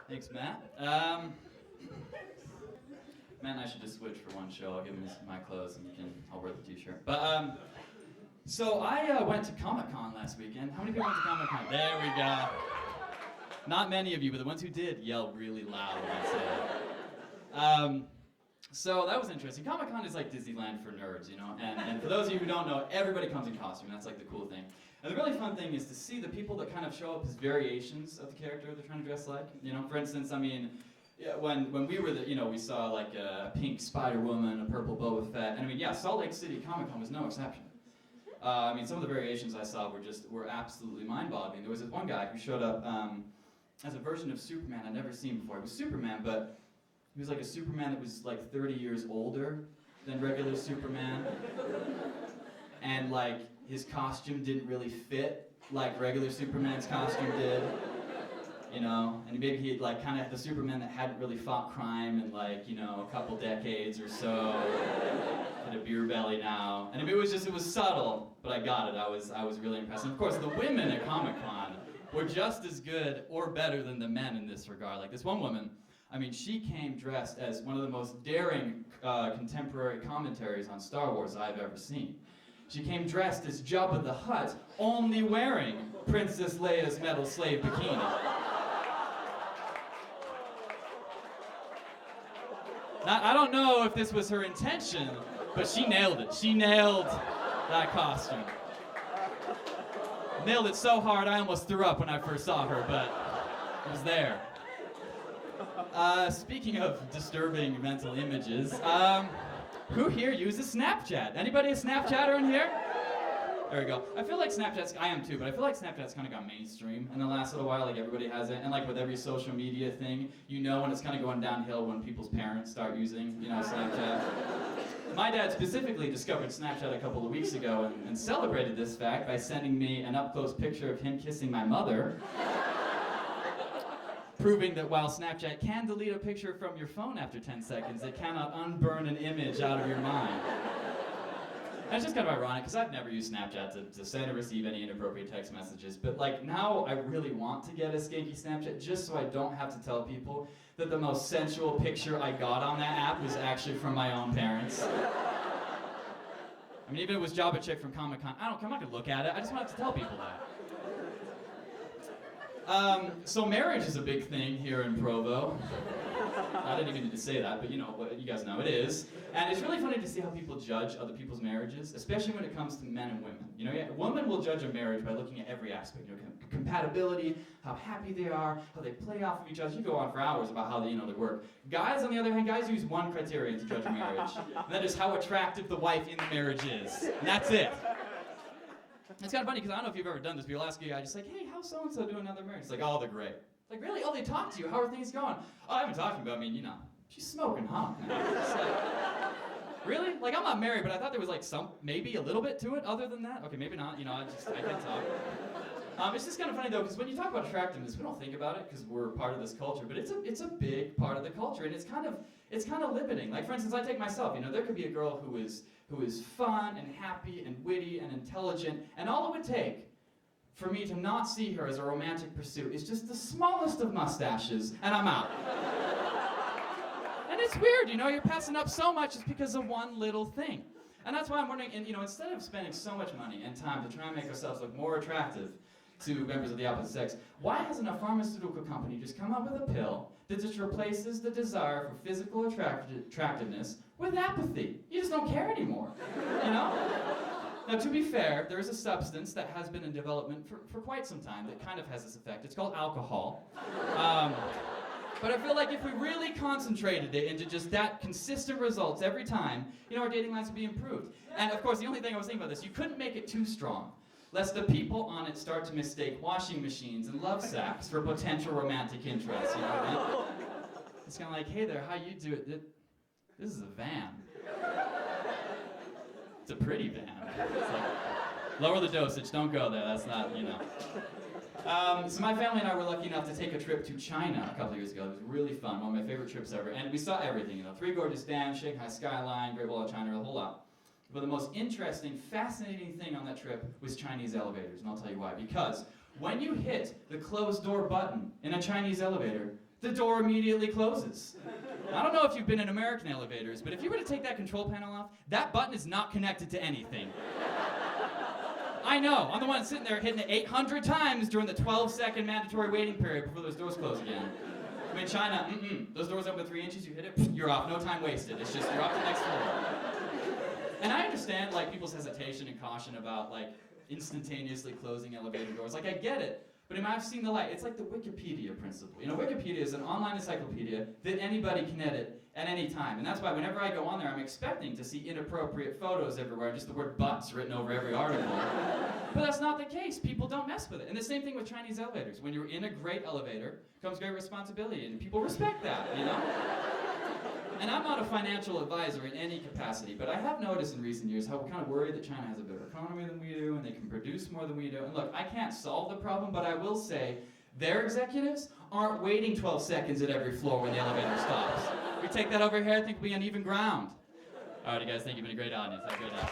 Thanks, Matt. Matt and I should just switch for one show. I'll give him my clothes and I'll wear the t-shirt. But, so I went to Comic-Con last weekend. How many people went to Comic-Con? There we go. Not many of you, but the ones who did yelled really loud when I said it. So that was interesting. Comic-Con is like Disneyland for nerds, you know? And for those of you who don't know, everybody comes in costume. That's like the cool thing. And the really fun thing is to see the people that kind of show up as variations of the character they're trying to dress like. You know, for instance, I mean, yeah, when we were we saw like a pink Spider-Woman, a purple Boba Fett, and I mean, yeah, Salt Lake City Comic-Con was no exception. I mean, some of the variations I saw were absolutely mind-boggling. There was this one guy who showed up as a version of Superman I'd never seen before. It was Superman, but he was like a Superman that was like 30 years older than regular Superman. And like, his costume didn't really fit like regular Superman's costume did. You know, and maybe he like kind of the Superman that hadn't really fought crime in like, you know, a couple decades or so, had a beer belly now, and it was subtle, but I got it. I was really impressed. And of course, the women at Comic-Con were just as good or better than the men in this regard. Like this one woman, I mean, she came dressed as one of the most daring contemporary commentaries on Star Wars I've ever seen. She came dressed as Jabba the Hutt, only wearing Princess Leia's metal slave bikini. Now, I don't know if this was her intention, but she nailed it. She nailed that costume. Nailed it so hard I almost threw up when I first saw her, but it was there. Speaking of disturbing mental images, who here uses Snapchat? Anybody a Snapchatter in here? There we go. I feel like I am too, but I feel like Snapchat's kind of got mainstream in the last little while. Like everybody has it, and like with every social media thing, you know when it's kind of going downhill when people's parents start using, you know, Snapchat. My dad specifically discovered Snapchat a couple of weeks ago and celebrated this fact by sending me an up-close picture of him kissing my mother, proving that while Snapchat can delete a picture from your phone after 10 seconds, it cannot unburn an image out of your mind. And it's just kind of ironic, because I've never used Snapchat to send or receive any inappropriate text messages, but like now I really want to get a skanky Snapchat just so I don't have to tell people that the most sensual picture I got on that app was actually from my own parents. I mean, even if it was Jabba Chick from Comic-Con, I'm not gonna look at it, I just want to tell people that. So marriage is a big thing here in Provo. I didn't even need to say that, but you know, you guys know it is. And it's really funny to see how people judge other people's marriages, especially when it comes to men and women. You know, a woman will judge a marriage by looking at every aspect. You know, compatibility, how happy they are, how they play off of each other. You go on for hours about how they work. Guys, on the other hand, guys use one criterion to judge a marriage, and that is how attractive the wife in the marriage is. And that's it. It's kind of funny, because I don't know if you've ever done this, but you'll ask a guy, just like, hey, how's so-and-so doing now their marriage? It's like, oh, they're great. Like, really? Oh, they talk to you. How are things going? Oh, I haven't talked to you, but I mean, you know, she's smoking hot. It's like, really? Like, I'm not married, but I thought there was like maybe a little bit to it other than that. Okay, maybe not. You know, I can't talk. It's just kind of funny though, because when you talk about attractiveness, we don't think about it because we're part of this culture, but it's a big part of the culture, and it's kind of limiting. Like, for instance, I take myself. You know, there could be a girl who is fun and happy and witty and intelligent, and all it would take for me to not see her as a romantic pursuit is just the smallest of mustaches, and I'm out. And it's weird, you know, you're passing up so much just because of one little thing. And that's why I'm wondering, and you know, instead of spending so much money and time to try and make ourselves look more attractive to members of the opposite sex, why hasn't a pharmaceutical company just come up with a pill that just replaces the desire for physical attractiveness with apathy? You just don't care anymore, you know? Now, to be fair, there is a substance that has been in development for quite some time that kind of has this effect. It's called alcohol. But I feel like if we really concentrated it into just that consistent results every time, you know, our dating lives would be improved. And of course, the only thing I was thinking about this, you couldn't make it too strong, lest the people on it start to mistake washing machines and love sacks for potential romantic interests. You know what I mean? It's kind of like, hey there, how you do it? This is a van. It's a pretty van. It's like, lower the dosage, don't go there, that's not, you know. So my family and I were lucky enough to take a trip to China a couple of years ago. It was really fun, one of my favorite trips ever. And we saw everything, you know, 3 gorgeous dams, Shanghai skyline, Great Wall of China, a whole lot. But the most interesting, fascinating thing on that trip was Chinese elevators, and I'll tell you why. Because when you hit the closed door button in a Chinese elevator, the door immediately closes. I don't know if you've been in American elevators, but if you were to take that control panel off, that button is not connected to anything. I know, I'm the one sitting there hitting it 800 times during the 12-second mandatory waiting period before those doors close again. I mean, China, those doors open 3 inches, you hit it, you're off, no time wasted. It's just, you're off to the next floor. And I understand, like, people's hesitation and caution about, like, instantaneously closing elevator doors. Like, I get it. But I've seen the light. It's like the Wikipedia principle. You know, Wikipedia is an online encyclopedia that anybody can edit at any time. And that's why whenever I go on there, I'm expecting to see inappropriate photos everywhere, just the word butts written over every article. But that's not the case. People don't mess with it. And the same thing with Chinese elevators. When you're in a great elevator, comes great responsibility, and people respect that, you know? And I'm not a financial advisor in any capacity, but I have noticed in recent years how we're kind of worried that China has a better economy than we do, and they can produce more than we do. And look, I can't solve the problem, but I will say their executives aren't waiting 12 seconds at every floor when the elevator stops. We take that over here, I think we'll be on even ground. All right, you guys, thank you. You've been a great audience. Have a good night.